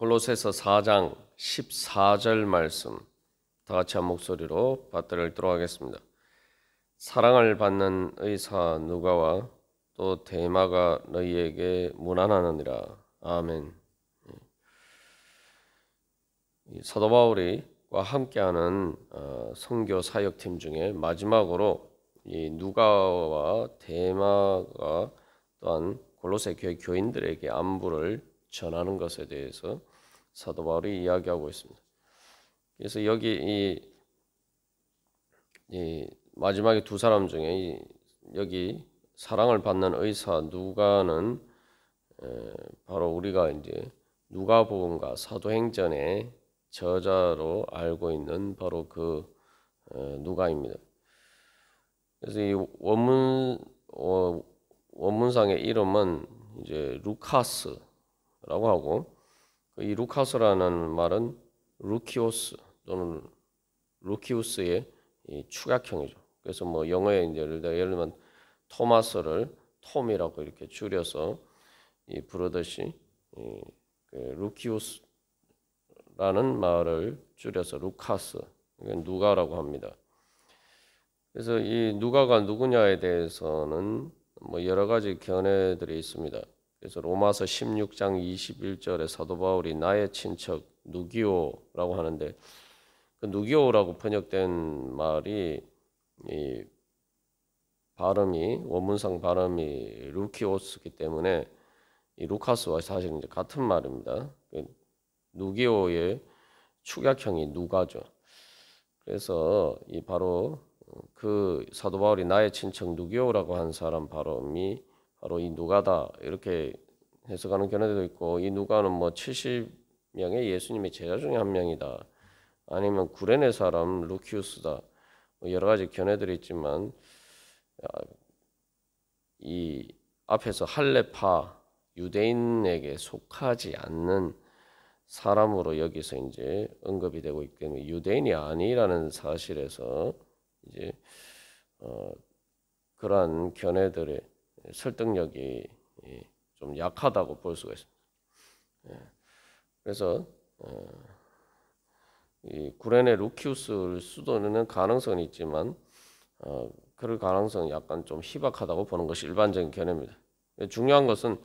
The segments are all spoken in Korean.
골로새서 4장 14절 말씀 다 같이 한 목소리로 받들어 읽도록 하겠습니다. 사랑을 받는 의사 누가와 또 데마가 너희에게 문안하느니라. 아멘. 사도 바울이와 함께하는 선교 사역팀 중에 마지막으로 이 누가와 데마가 또한 골로새 교회 교인들에게 안부를 전하는 것에 대해서 사도 바울이 이야기하고 있습니다. 그래서 여기 이 마지막에 두 사람 중에 여기 사랑을 받는 의사 누가는 바로 우리가 이제 누가복음과 사도행전의 저자로 알고 있는 바로 그 누가입니다. 그래서 이 원문상의 이름은 이제 루카스라고 하고 이 루카스라는 말은 루키오스 또는 루키우스의 이 축약형이죠. 그래서 뭐 영어에 이제 예를 들면 토마스를 톰이라고 이렇게 줄여서 부르듯이 그 루키우스라는 말을 줄여서 루카스, 누가라고 합니다. 그래서 이 누가가 누구냐에 대해서는 뭐 여러 가지 견해들이 있습니다. 그래서 로마서 16장 21절에 사도 바울이 나의 친척 누기오라고 하는데 그 누기오라고 번역된 말이 이 발음이 원문상 발음이 루키오스기 때문에 이 루카스와 사실 이제 같은 말입니다. 누기오의 축약형이 누가죠. 그래서 이 바로 그 사도 바울이 나의 친척 누기오라고 한 사람 발음이 바로 이 누가다 이렇게 해석하는 견해도 있고 이 누가는 뭐 70명의 예수님의 제자 중에 한 명이다. 아니면 구레네 사람 루키우스다. 뭐 여러 가지 견해들이 있지만 이 앞에서 할레파 유대인에게 속하지 않는 사람으로 여기서 이제 언급이 되고 있기 때문에 유대인이 아니라는 사실에서 이제 그러한 견해들의 설득력이 좀 약하다고 볼 수가 있습니다. 그래서 이 구레네 루키우스를 수도는 가능성은 있지만 그럴 가능성은 약간 좀 희박하다고 보는 것이 일반적인 견해입니다. 중요한 것은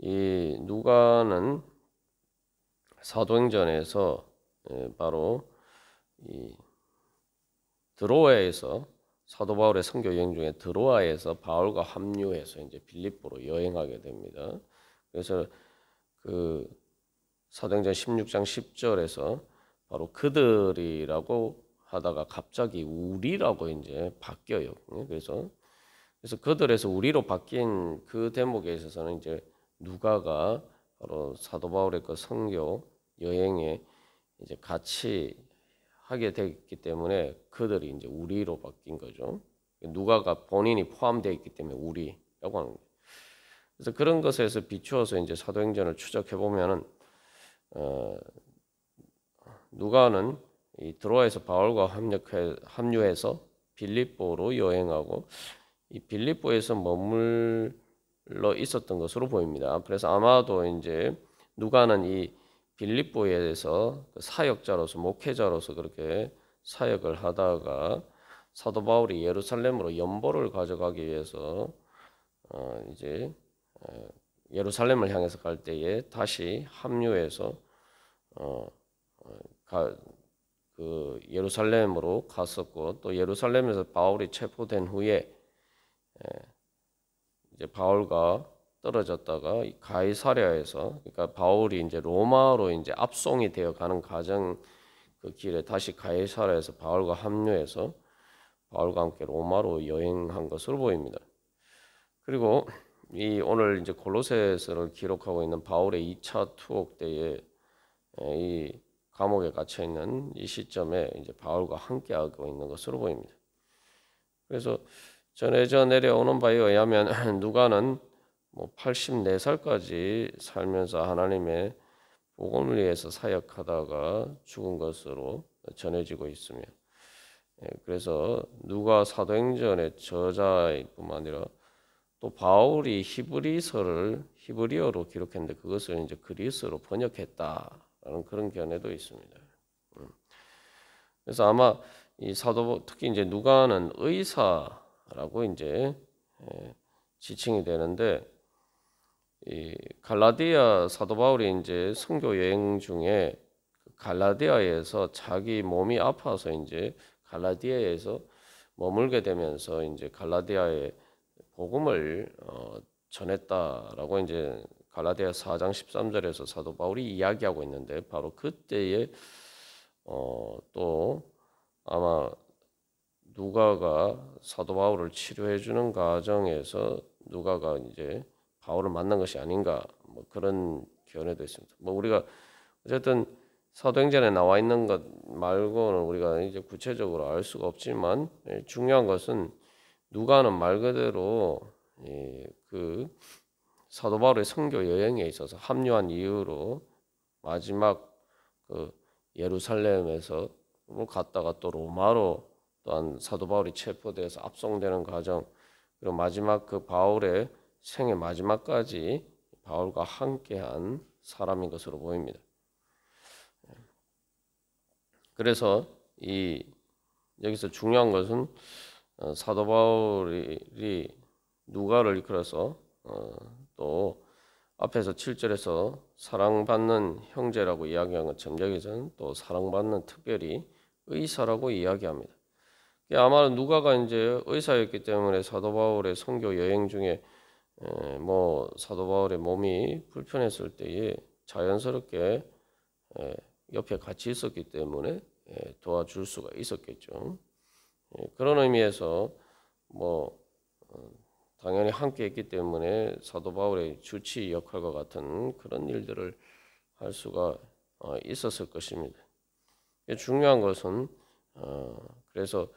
이 누가는 사도행전에서 바로 이 드로아에서 사도 바울의 선교 여행 중에 드로아에서 바울과 합류해서 이제 빌립보로 여행하게 됩니다. 그래서 그 사도행전 16장 10절에서 바로 그들이라고 하다가 갑자기 우리라고 이제 바뀌어요. 그래서 그들에서 우리로 바뀐 그 대목에 있어서는 이제 누가가 바로 사도 바울의 그 선교 여행에 이제 같이 하게 됐기 때문에 그들이 이제 우리로 바뀐 거죠. 누가가 본인이 포함되어 있기 때문에 우리라고 하는 거예요. 그래서 그런 것에서 비추어서 이제 사도행전을 추적해 보면은 누가는 이 드로아에서 바울과 합류해서 빌립보로 여행하고 이 빌립보에서 머물러 있었던 것으로 보입니다. 그래서 아마도 이제 누가는 이 빌립보에서 사역자로서 목회자로서 그렇게 사역을 하다가 사도 바울이 예루살렘으로 연보를 가져가기 위해서 이제 예루살렘을 향해서 갈 때에 다시 합류해서 그 예루살렘으로 갔었고 또 예루살렘에서 바울이 체포된 후에 이제 바울과 떨어졌다가 가이사랴에서 그러니까 바울이 이제 로마로 이제 압송이 되어 가는 과정 그 길에 다시 가이사랴에서 바울과 합류해서 바울과 함께 로마로 여행한 것으로 보입니다. 그리고 이 오늘 이제 골로새서를 기록하고 있는 바울의 2차 투옥 때에 이 감옥에 갇혀 있는 이 시점에 이제 바울과 함께하고 있는 것으로 보입니다. 그래서 전해져 내려오는 바에 의하면 누가는 뭐 84살까지 살면서 하나님의 복음을 위해서 사역하다가 죽은 것으로 전해지고 있으며 그래서 누가 사도행전의 저자뿐만 아니라 또 바울이 히브리서를 히브리어로 기록했는데 그것을 이제 그리스어로 번역했다라는 그런 견해도 있습니다. 그래서 아마 이 사도 특히 이제 누가는 의사라고 이제 지칭이 되는데 이 갈라디아 사도 바울이 이제 선교 여행 중에 갈라디아에서 자기 몸이 아파서 이제 갈라디아에서 머물게 되면서 이제 갈라디아의 복음을 전했다라고 이제 갈라디아 4장 13절에서 사도 바울이 이야기하고 있는데 바로 그때에 또 아마 누가가 사도 바울을 치료해 주는 과정에서 누가가 이제 바울을 만난 것이 아닌가 뭐 그런 견해도 있습니다. 뭐 우리가 어쨌든 사도행전에 나와 있는 것 말고는 우리가 이제 구체적으로 알 수가 없지만 중요한 것은 누가는 말 그대로 그 사도 바울의 선교 여행에 있어서 합류한 이후로 마지막 그 예루살렘에서 갔다가 또 로마로 또한 사도 바울이 체포돼서 압송되는 과정 그리고 마지막 그 바울의 생애 마지막까지 바울과 함께한 사람인 것으로 보입니다. 그래서 이 여기서 중요한 것은 사도 바울이 누가를 이끌어서 또 앞에서 7절에서 사랑받는 형제라고 이야기한 것처럼 여기서는 또 사랑받는 특별히 의사라고 이야기합니다. 아마 누가가 이제 의사였기 때문에 사도 바울의 선교 여행 중에 뭐 사도 바울의 몸이 불편했을 때에 자연스럽게 옆에 같이 있었기 때문에 도와줄 수가 있었겠죠. 그런 의미에서 뭐 당연히 함께 했기 때문에 사도 바울의 주치 역할과 같은 그런 일들을 할 수가 있었을 것입니다. 중요한 것은 그래서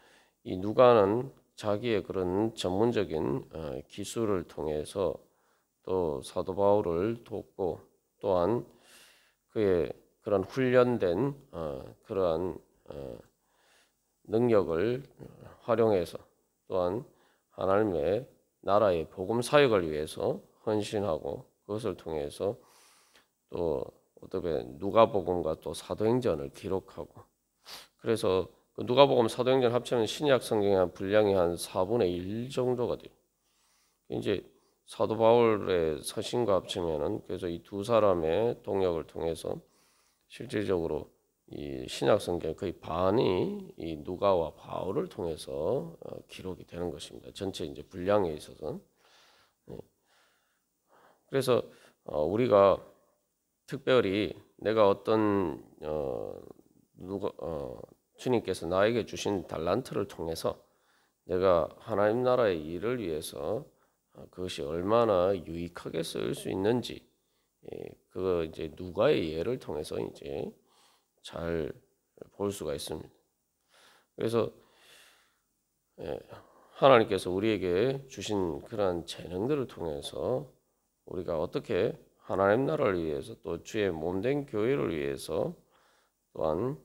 이 누가는 자기의 그런 전문적인 기술을 통해서 또 사도 바울을 돕고 또한 그의 그런 훈련된 그러한 능력을 활용해서 또한 하나님의 나라의 복음 사역을 위해서 헌신하고 그것을 통해서 또 어떻게 누가복음과 또 사도행전을 기록하고 그래서 그 누가복음 사도행전 합치면 신약 성경의 한 분량이 한 4분의 1 정도가 돼요. 이제 사도 바울의 서신과 합치면은 그래서 이 두 사람의 동역을 통해서 실질적으로 이 신약 성경 거의 반이 이 누가와 바울을 통해서 기록이 되는 것입니다. 전체 이제 분량에 있어서. 그래서 우리가 특별히 내가 어떤 주님께서 나에게 주신 달란트를 통해서 내가 하나님 나라의 일을 위해서 그것이 얼마나 유익하게 쓰일 수 있는지 그거 이제 누가의 예를 통해서 이제 잘 볼 수가 있습니다. 그래서 하나님께서 우리에게 주신 그러한 재능들을 통해서 우리가 어떻게 하나님 나라를 위해서 또 주의 몸된 교회를 위해서 또한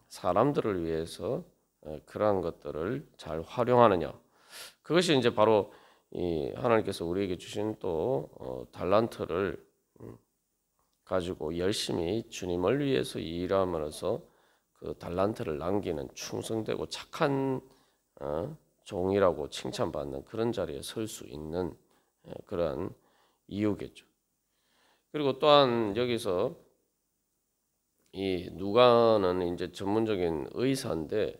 사람들을 위해서 그러한 것들을 잘 활용하느냐 그것이 이제 바로 이 하나님께서 우리에게 주신 또 달란트를 가지고 열심히 주님을 위해서 일함으로써 그 달란트를 남기는 충성되고 착한 종이라고 칭찬받는 그런 자리에 설 수 있는 그러한 이유겠죠. 그리고 또한 여기서 이 누가는 이제 전문적인 의사인데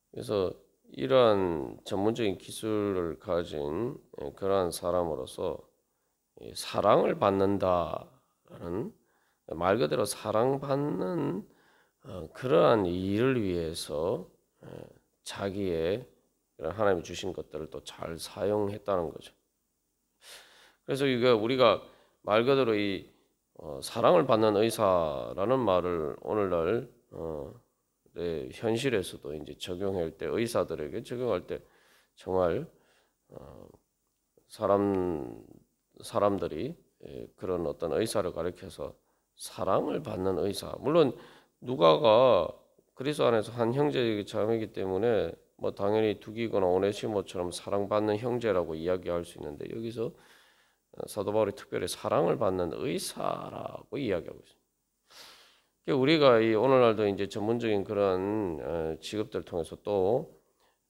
그래서 이러한 전문적인 기술을 가진 그러한 사람으로서 사랑을 받는다라는 말 그대로 사랑받는 그러한 일을 위해서 자기의 하나님이 주신 것들을 또 잘 사용했다는 거죠. 그래서 이거 우리가 말 그대로 이 사랑을 받는 의사라는 말을 오늘날 현실에서도 이제 적용할 때 의사들에게 적용할 때 정말 사람들이 그런 어떤 의사를 가리켜서 사랑을 받는 의사. 물론 누가가 그리스도 안에서 한 형제이기 자매이기 때문에 뭐 당연히 두기거나 오네시모처럼 사랑받는 형제라고 이야기할 수 있는데 여기서 사도 바울이 특별히 사랑을 받는 의사라고 이야기하고 있습니다. 우리가 이 오늘날도 이제 전문적인 그런 직업들을 통해서 또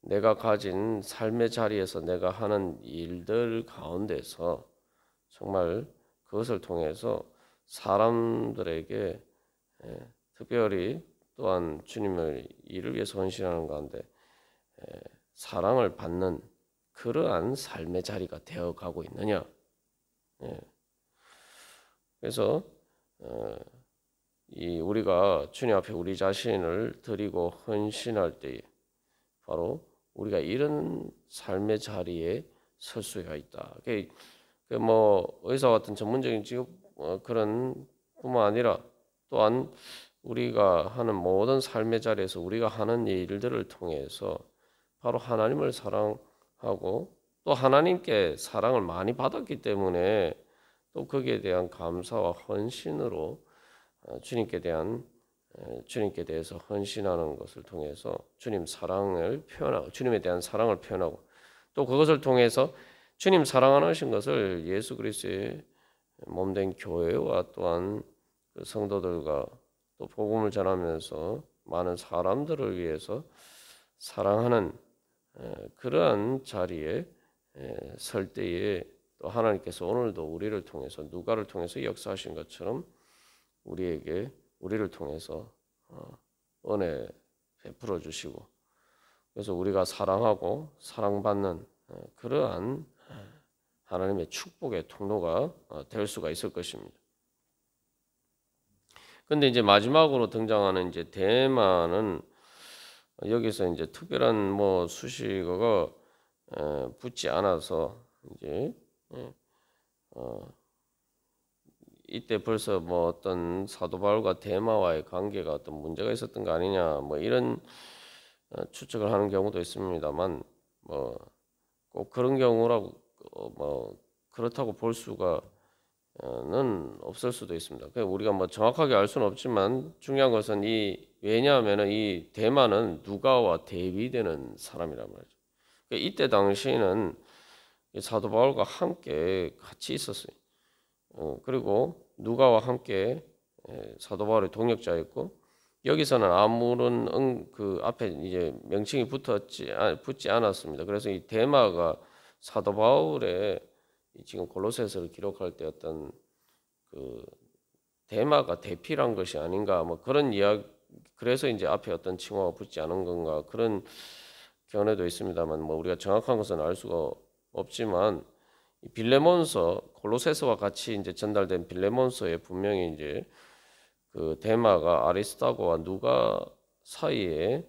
내가 가진 삶의 자리에서 내가 하는 일들 가운데서 정말 그것을 통해서 사람들에게 특별히 또한 주님의 일을 위해서 헌신하는 가운데 사랑을 받는 그러한 삶의 자리가 되어가고 있느냐. 그래서 이 우리가 주님 앞에 우리 자신을 드리고 헌신할 때 바로 우리가 이런 삶의 자리에 설 수가 있다. 뭐 의사 같은 전문적인 직업 그런 뿐만 아니라 또한 우리가 하는 모든 삶의 자리에서 우리가 하는 일들을 통해서 바로 하나님을 사랑하고 또 하나님께 사랑을 많이 받았기 때문에 또 거기에 대한 감사와 헌신으로 주님께 대해서 헌신하는 것을 통해서 주님 사랑을 표현하고 주님에 대한 사랑을 표현하고 또 그것을 통해서 주님 사랑하신 것을 예수 그리스도의 몸된 교회와 또한 그 성도들과 또 복음을 전하면서 많은 사람들을 위해서 사랑하는 그러한 자리에 설 때에 또 하나님께서 오늘도 우리를 통해서 누가를 통해서 역사하신 것처럼 우리를 통해서 은혜 베풀어 주시고 그래서 우리가 사랑하고 사랑받는 그러한 하나님의 축복의 통로가 될 수가 있을 것입니다. 근데 이제 마지막으로 등장하는 이제 대마는 여기서 이제 특별한 뭐 수식어가 붙지 않아서 이제 이때 벌써 뭐 어떤 사도 바울과 대마와의 관계가 어떤 문제가 있었던 거 아니냐 뭐 이런 추측을 하는 경우도 있습니다만 뭐 꼭 그런 경우라고 뭐 그렇다고 볼 수가 는 없을 수도 있습니다. 우리가 뭐 정확하게 알 수는 없지만 중요한 것은 왜냐하면 이 대마는 누가와 대비되는 사람이란 말이죠. 이때 당시에는 사도 바울과 함께 같이 있었어요. 그리고 누가와 함께 사도 바울의 동역자였고 여기서는 아무런 그 앞에 이제 명칭이 붙지 않았습니다. 그래서 이 대마가 사도 바울의 지금 골로새서를 기록할 때 어떤 그 대마가 대필한 것이 아닌가 뭐 그런 이야기 그래서 이제 앞에 어떤 칭호가 붙지 않은 건가 그런 견해도 있습니다만 뭐 우리가 정확한 것은 알 수가 없지만 빌레몬서 골로새서와 같이 이제 전달된 빌레몬서에 분명히 이제 그 대마가 아리스타고와 누가 사이에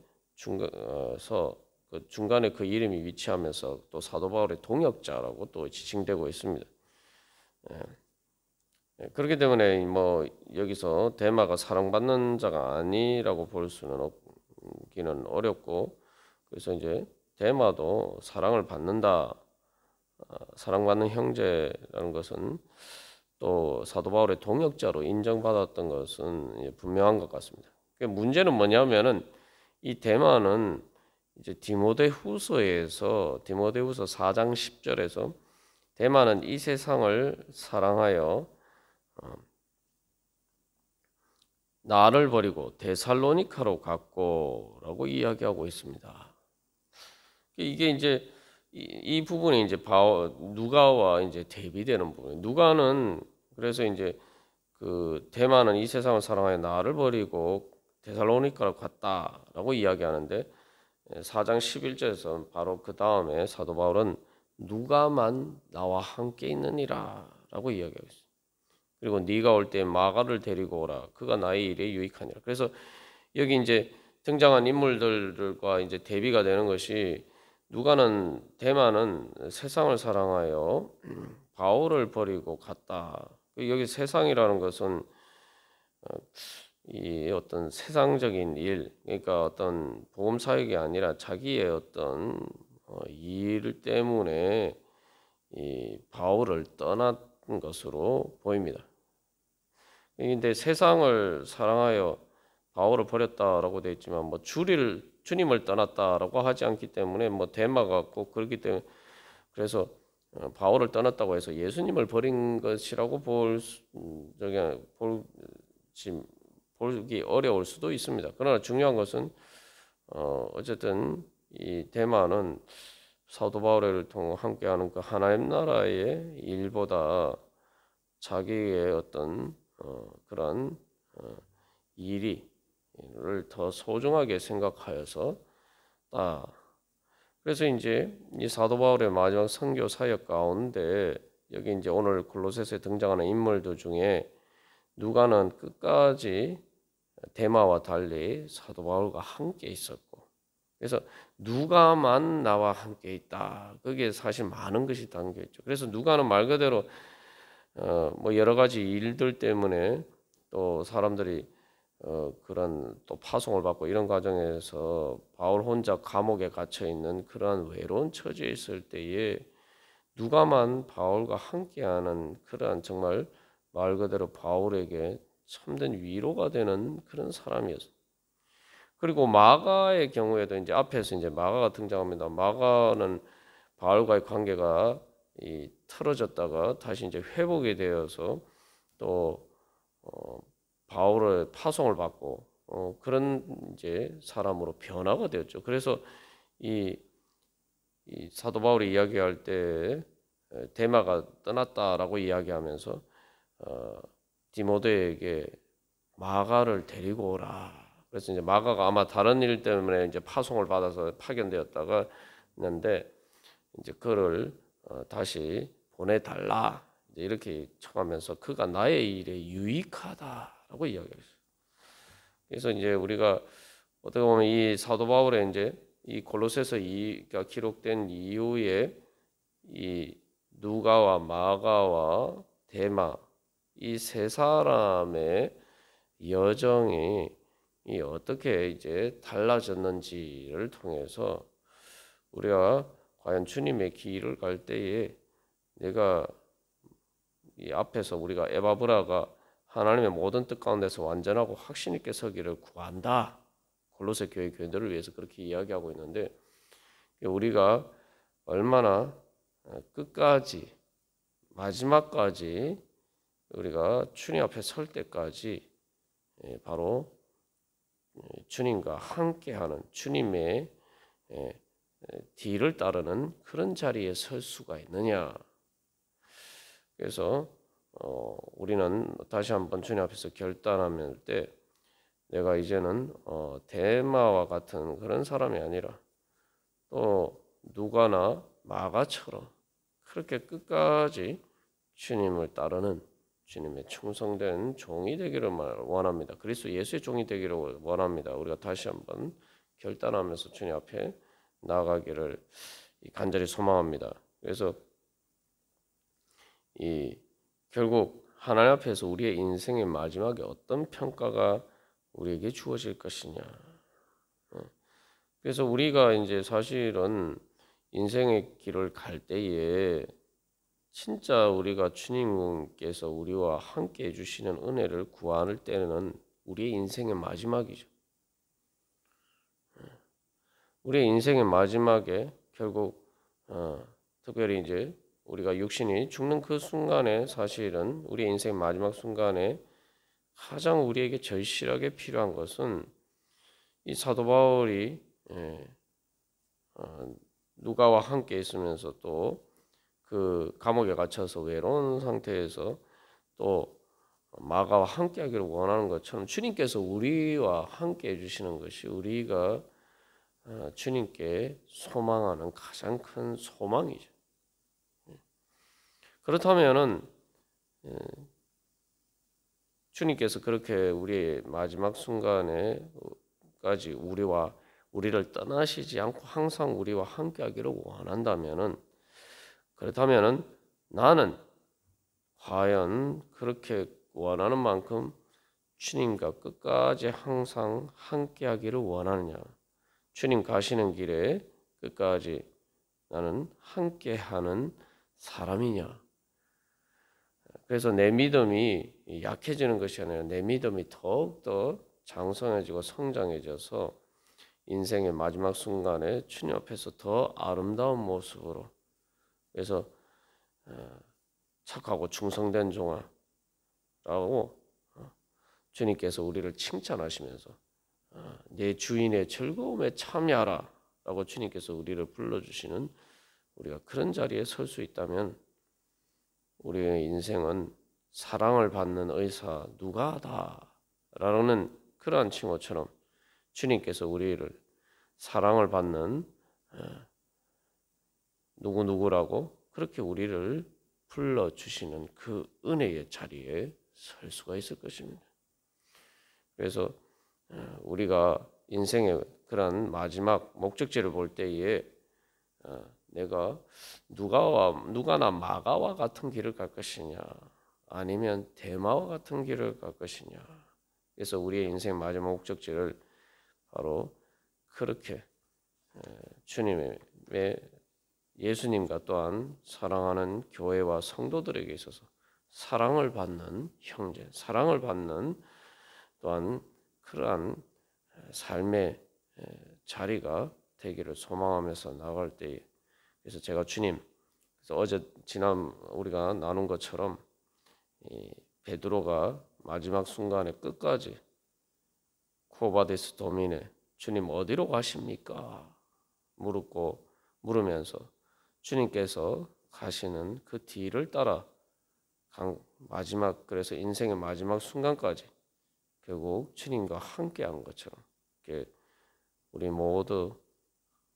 중간에 그 이름이 위치하면서 또 사도 바울의 동역자라고 또 지칭되고 있습니다. 그렇기 때문에 뭐 여기서 대마가 사랑받는 자가 아니라고 볼 수는 없기는 어렵고 그래서 이제 대마도 사랑을 받는다. 사랑받는 형제라는 것은 또 사도 바울의 동역자로 인정받았던 것은 분명한 것 같습니다. 문제는 뭐냐면은 이 대마는 이제 디모데후서 4장 10절에서 대마는 이 세상을 사랑하여 나를 버리고 데살로니카로 갔고라고 이야기하고 있습니다. 이게 이제 이 부분이 이제 누가와 이제 대비되는 부분. 누가는 그래서 이제 그 대마는 이 세상을 사랑하여 나를 버리고 데살로니카로 갔다라고 이야기하는데 4장 11절에서 바로 그 다음에 사도 바울은 누가만 나와 함께 있느니라라고 이야기하고 있어요. 그리고 네가 올 때 마가를 데리고 오라. 그가 나의 일에 유익하니라. 그래서 여기 이제 등장한 인물들과 이제 대비가 되는 것이 대마는 세상을 사랑하여 바울을 버리고 갔다. 여기 세상이라는 것은 이 어떤 세상적인 일, 그러니까 어떤 복음 사역이 아니라 자기의 어떤 일 때문에 이 바울을 떠난 것으로 보입니다. 그런데 세상을 사랑하여 바울을 버렸다라고 되어 있지만 뭐 주님을 떠났다라고 하지 않기 때문에 뭐 대마가 꼭 그렇기 때문에 그래서 바울을 떠났다고 해서 예수님을 버린 것이라고 보기 어려울 수도 있습니다. 그러나 중요한 것은 어쨌든 이 데마는 사도 바울을 통해 함께하는 그 하나님 나라의 일보다 자기의 어떤 그런 일을 더 소중하게 생각하여서 그래서 이제 이 사도 바울의 마지막 선교 사역 가운데 여기 이제 오늘 골로새서에 등장하는 인물들 중에 누가는 끝까지 데마와 달리 사도 바울과 함께 있었고, 그래서 누가만 나와 함께 있다. 그게 사실 많은 것이 담겨 있죠. 그래서 누가는 말 그대로 뭐 여러 가지 일들 때문에 또 사람들이 그런 또 파송을 받고 이런 과정에서 바울 혼자 감옥에 갇혀 있는 그러한 외로운 처지에 있을 때에 누가만 바울과 함께하는 그러한 정말 말 그대로 바울에게 참된 위로가 되는 그런 사람이었어요. 그리고 마가의 경우에도 이제 앞에서 이제 마가가 등장합니다. 마가는 바울과의 관계가 틀어졌다가 다시 이제 회복이 되어서 또 바울의 파송을 받고 그런 이제 사람으로 변화가 되었죠. 그래서 이 사도 바울이 이야기할 때 데마가 떠났다라고 이야기하면서 디모데에게 마가를 데리고 오라. 그래서 이제 마가가 아마 다른 일 때문에 이제 파송을 받아서 파견되었다가 있는데 이제 그를 다시 보내달라. 이제 이렇게 청하면서 그가 나의 일에 유익하다라고 이야기했어요. 그래서 이제 우리가 어떻게 보면 이 사도 바울의 이제 이 골로새서 2가 기록된 이후에 이 누가와 마가와 데마 이 세 사람의 여정이 어떻게 이제 달라졌는지를 통해서 우리가 과연 주님의 길을 갈 때에 내가 이 앞에서 우리가 에바브라가 하나님의 모든 뜻 가운데서 완전하고 확신 있게 서기를 구한다. 골로새 교회 교인들을 위해서 그렇게 이야기하고 있는데 우리가 얼마나 끝까지 마지막까지 우리가 주님 앞에 설 때까지 바로 주님과 함께하는 주님의 뒤를 따르는 그런 자리에 설 수가 있느냐. 그래서 우리는 다시 한번 주님 앞에서 결단하면 때 내가 이제는 데마와 같은 그런 사람이 아니라 또 누가나 마가처럼 그렇게 끝까지 주님을 따르는 주님의 충성된 종이 되기를 원합니다. 그리스도 예수의 종이 되기를 원합니다. 우리가 다시 한번 결단하면서 주님 앞에 나아가기를 간절히 소망합니다. 그래서 결국 하나님 앞에서 우리의 인생의 마지막에 어떤 평가가 우리에게 주어질 것이냐. 그래서 우리가 이제 사실은 인생의 길을 갈 때에 진짜 우리가 주님께서 우리와 함께 해주시는 은혜를 구할 때는 우리의 인생의 마지막이죠. 우리의 인생의 마지막에 결국 특별히 이제 우리가 육신이 죽는 그 순간에 사실은 우리의 인생의 마지막 순간에 가장 우리에게 절실하게 필요한 것은 이 사도 바울이 누가와 함께 있으면서 또 그 감옥에 갇혀서 외로운 상태에서 또 마가와 함께 하기를 원하는 것처럼 주님께서 우리와 함께 해주시는 것이 우리가 주님께 소망하는 가장 큰 소망이죠. 그렇다면은 주님께서 그렇게 우리의 마지막 순간에까지 우리를 떠나시지 않고 항상 우리와 함께하기를 원한다면은 그렇다면은 나는 과연 그렇게 원하는 만큼 주님과 끝까지 항상 함께하기를 원하느냐? 주님 가시는 길에 끝까지 나는 함께하는 사람이냐? 그래서 내 믿음이 약해지는 것이 아니라 내 믿음이 더욱더 장성해지고 성장해져서 인생의 마지막 순간에 주님 앞에서 더 아름다운 모습으로 그래서 착하고 충성된 종아라고 주님께서 우리를 칭찬하시면서 내 주인의 즐거움에 참여하라 라고 주님께서 우리를 불러주시는 우리가 그런 자리에 설 수 있다면 우리의 인생은 사랑을 받는 의사 누가다라는 그러한 칭호처럼 주님께서 우리를 사랑을 받는 누구누구라고 그렇게 우리를 불러주시는 그 은혜의 자리에 설 수가 있을 것입니다. 그래서 우리가 인생의 그런 마지막 목적지를 볼 때에 내가 누가나 마가와 같은 길을 갈 것이냐 아니면 데마와 같은 길을 갈 것이냐. 그래서 우리의 인생 마지막 목적지를 바로 그렇게 주님의 예수님과 또한 사랑하는 교회와 성도들에게 있어서 사랑을 받는 형제, 사랑을 받는 또한 그러한 삶의 자리가 되기를 소망하면서 나갈 때에 그래서 제가 주님 그래서 어제 지난 우리가 나눈 것처럼 베드로가 마지막 순간에 끝까지 쿠오바디스 도미네 주님 어디로 가십니까? 물으면서 주님께서 가시는 그 뒤를 따라 마지막 그래서 인생의 마지막 순간까지 결국 주님과 함께한 것처럼 우리 모두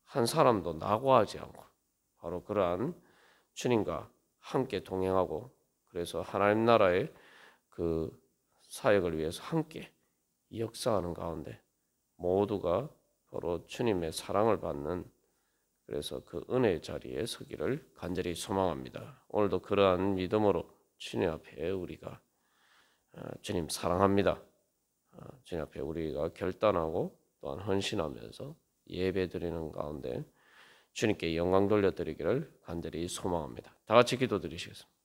한 사람도 낙오하지 않고 바로 그러한 주님과 함께 동행하고 그래서 하나님 나라의 그 사역을 위해서 함께 역사하는 가운데 모두가 바로 주님의 사랑을 받는 그래서 그 은혜의 자리에 서기를 간절히 소망합니다. 오늘도 그러한 믿음으로 주님 앞에 우리가 주님 사랑합니다. 주님 앞에 우리가 결단하고 또한 헌신하면서 예배드리는 가운데 주님께 영광 돌려드리기를 간절히 소망합니다. 다 같이 기도드리시겠습니다.